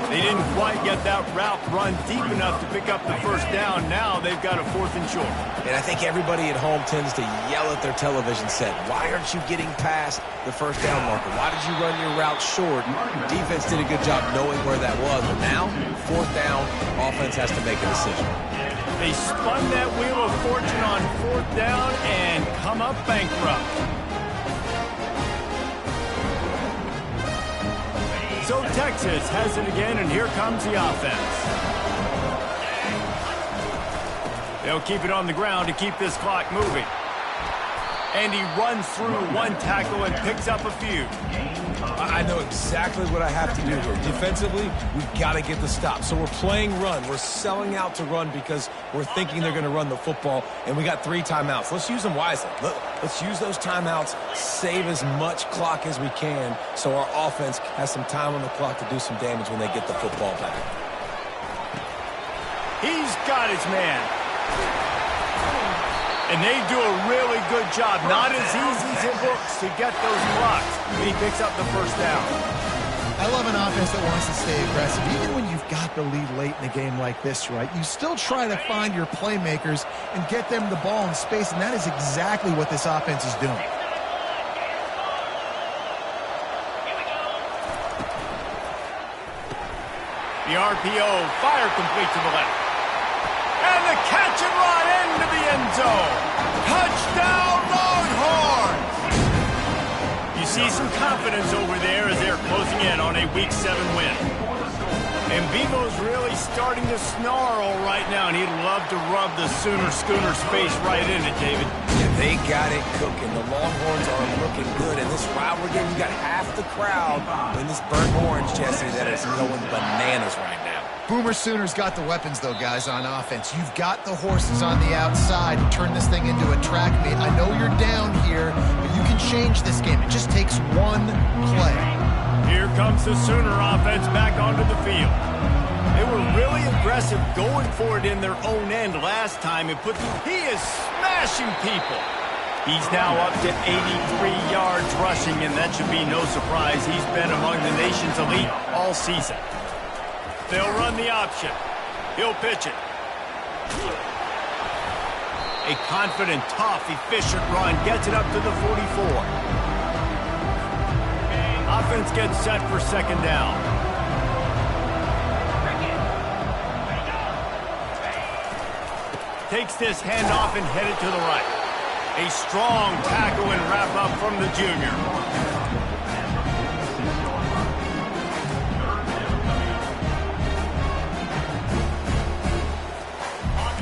They didn't quite get that route run deep enough to pick up the first down. Now they've got a 4th and short. And I think everybody at home tends to yell at their television set, why aren't you getting past the first down marker? Why did you run your route short? Defense did a good job knowing where that was. But now, 4th down, offense has to make a decision. They spun that wheel of fortune on 4th down and come up bankrupt. So Texas has it again, and here comes the offense. They'll keep it on the ground to keep this clock moving. And he runs through one tackle and picks up a few. I know exactly what I have to do here. Defensively, we've got to get the stop. So we're playing run. We're selling out to run because we're thinking they're going to run the football, and we got 3 timeouts. Let's use them wisely. Let's use those timeouts, save as much clock as we can so our offense has some time on the clock to do some damage when they get the football back. He's got his man. And they do a really good job. Not as easy as it looks to get those blocks. He picks up the first down. I love an offense that wants to stay aggressive. Even when you've got the lead late in a game like this, right, you still try to find your playmakers and get them the ball in space, and that is exactly what this offense is doing. The RPO, fire complete to the left. And the catch and run into the end zone. Touchdown, Longhorns! You see some confidence over there as they're closing in on a Week 7 win. And Bevo's really starting to snarl right now, and he'd love to rub the Sooner Schooner's face right in it, David. Yeah, they got it cooking. The Longhorns are looking good. And this rivalry game, you got half the crowd in this burnt orange, Jesse, that is going bananas right now. Boomer Sooners got the weapons, though, guys, on offense. You've got the horses on the outside to turn this thing into a track meet. I know you're down here, but you can change this game. It just takes one play. Here comes the Sooner offense back onto the field. They were really aggressive going for it in their own end last time. He is smashing people. He's now up to 83 yards rushing, and that should be no surprise. He's been among the nation's elite all season. They'll run the option. He'll pitch it. A confident, tough, efficient run gets it up to the 44. Offense gets set for 2nd down. Takes this handoff and headed to the right. A strong tackle and wrap up from the junior.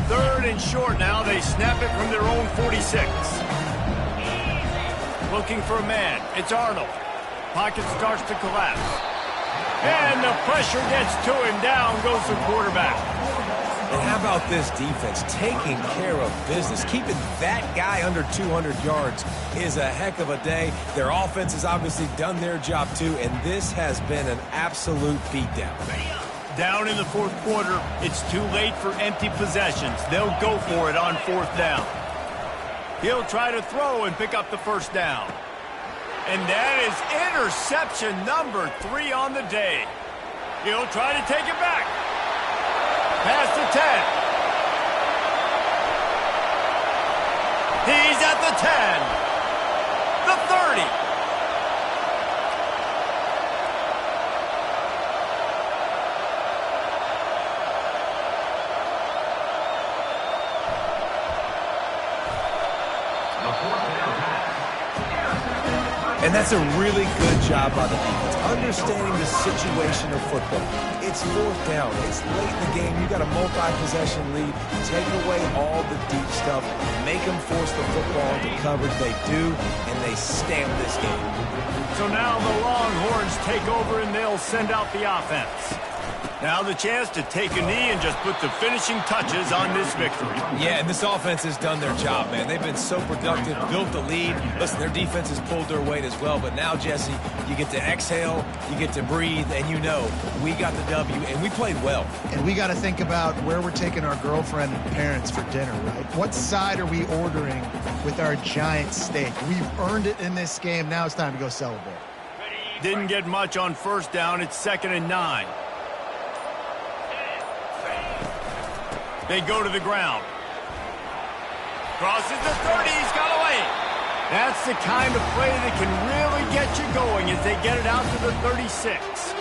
3rd and short now. They snap it from their own 46. Looking for a man. It's Arnold. Pocket starts to collapse. And the pressure gets to him. Down goes the quarterback. And how about this defense taking care of business? Keeping that guy under 200 yards is a heck of a day. Their offense has obviously done their job too, and this has been an absolute beatdown. Down in the 4th quarter, it's too late for empty possessions. They'll go for it on 4th down. He'll try to throw and pick up the first down. And that is interception number 3 on the day. He'll try to take it back. Past the 10. He's at the 10. The 30. And that's a really good job by the defense, understanding the situation of football. It's 4th down. It's late in the game. You got a multi-possession lead. Take away all the deep stuff. Make them force the football into coverage. They do, and they stamp this game. So now the Longhorns take over, and they'll send out the offense. Now the chance to take a knee and just put the finishing touches on this victory. Yeah, and this offense has done their job, man. They've been so productive, built the lead. Listen, their defense has pulled their weight as well. But now, Jesse, you get to exhale, you get to breathe, and you know we got the W, and we played well. And we got to think about where we're taking our girlfriend and parents for dinner, right? What side are we ordering with our giant steak? We've earned it in this game. Now it's time to go celebrate. Didn't get much on first down. It's 2nd and 9. They go to the ground. Crosses the 30. He's got away. That's the kind of play that can really get you going as they get it out to the 36.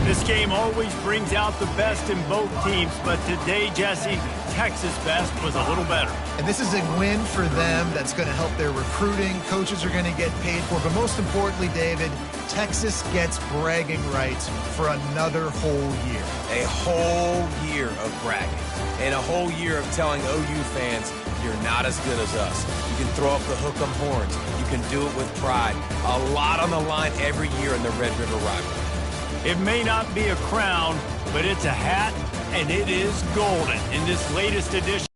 This game always brings out the best in both teams, but today, Jesse, Texas' best was a little better. And this is a win for them that's going to help their recruiting. Coaches are going to get paid for. But most importantly, David, Texas gets bragging rights for another whole year. A whole year of bragging. And a whole year of telling OU fans, you're not as good as us. You can throw up the hook 'em horns. You can do it with pride. A lot on the line every year in the Red River rivalry. It may not be a crown, but it's a hat, and it is golden in this latest edition.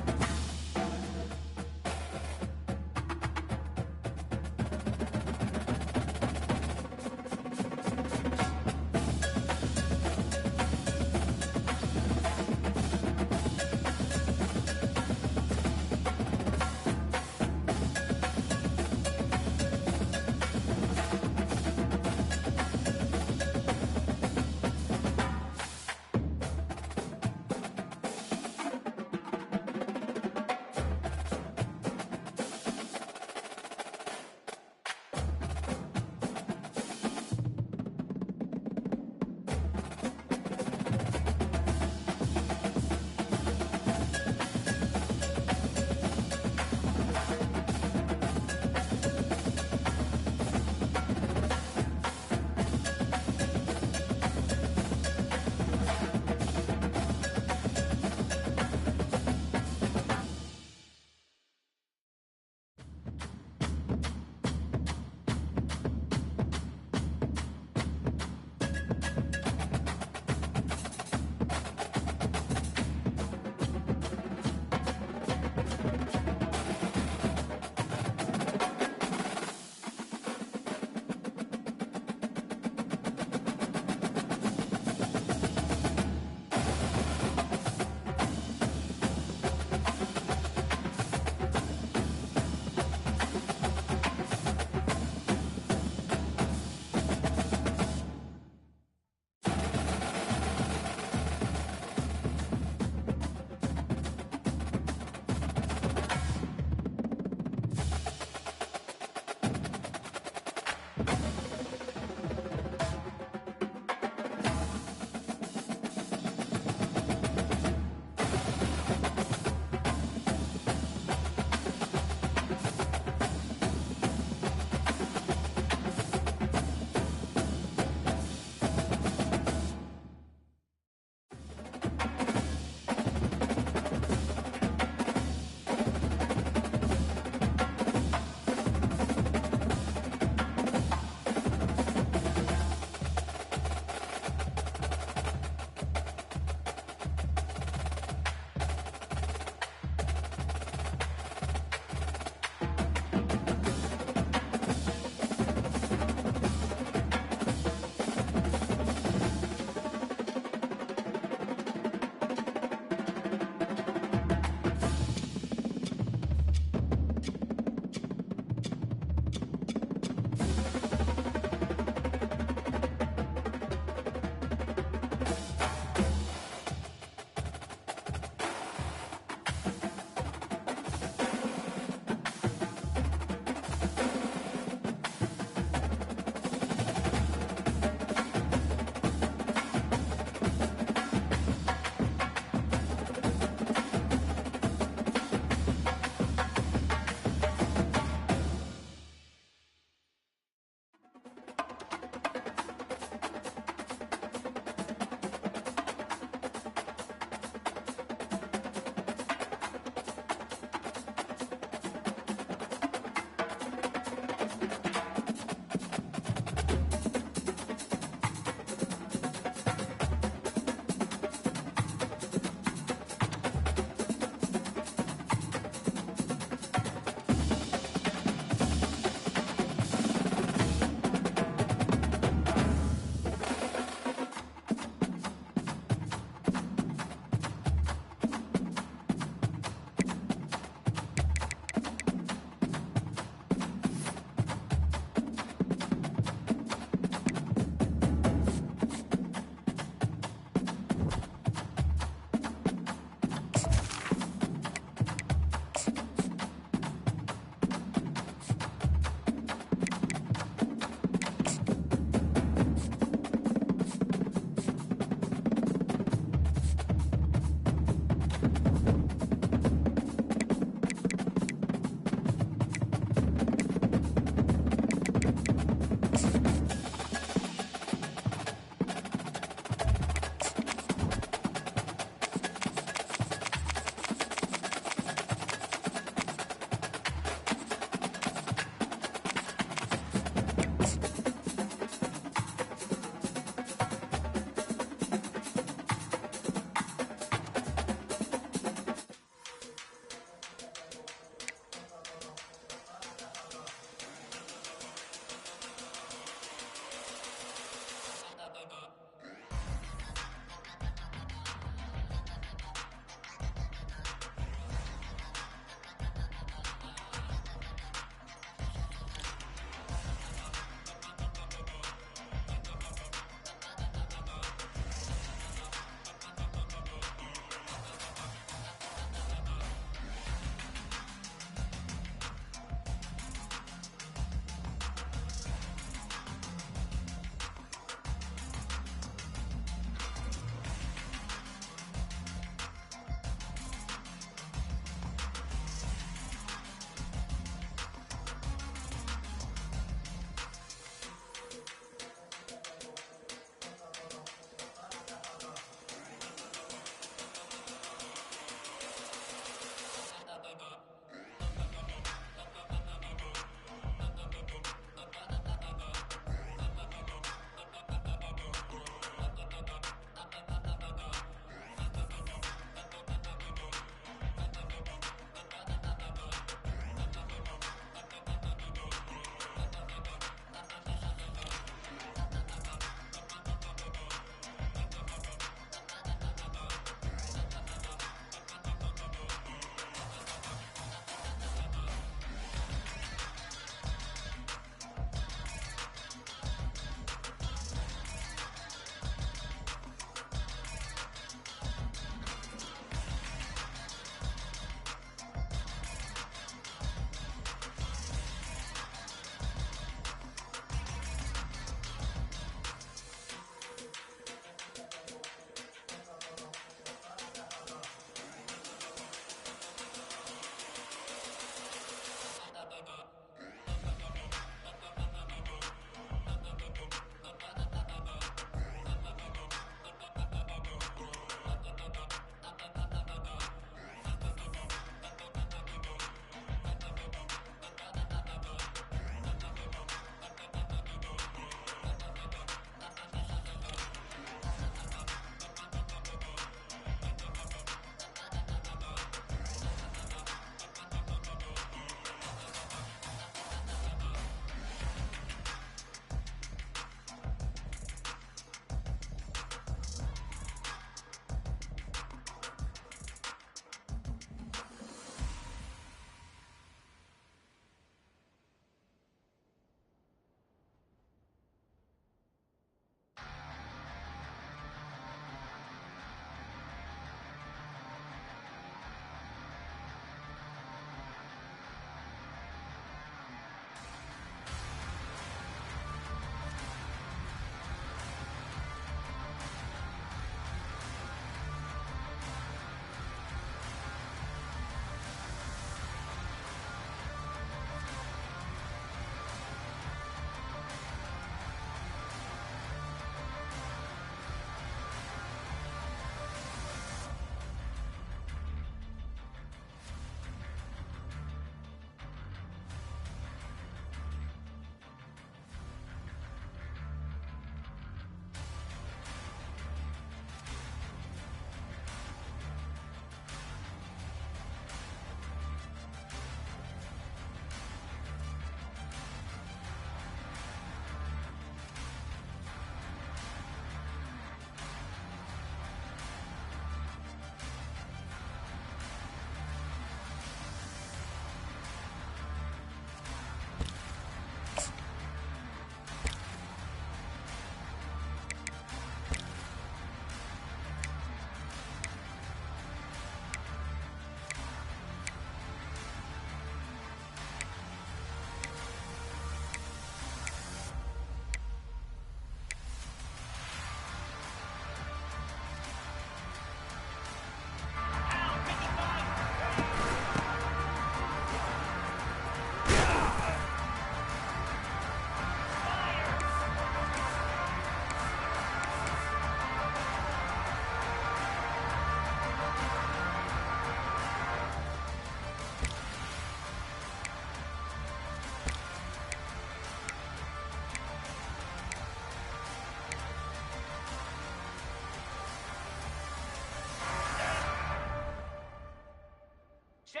Check.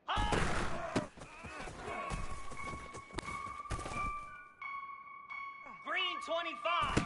High. Green 25.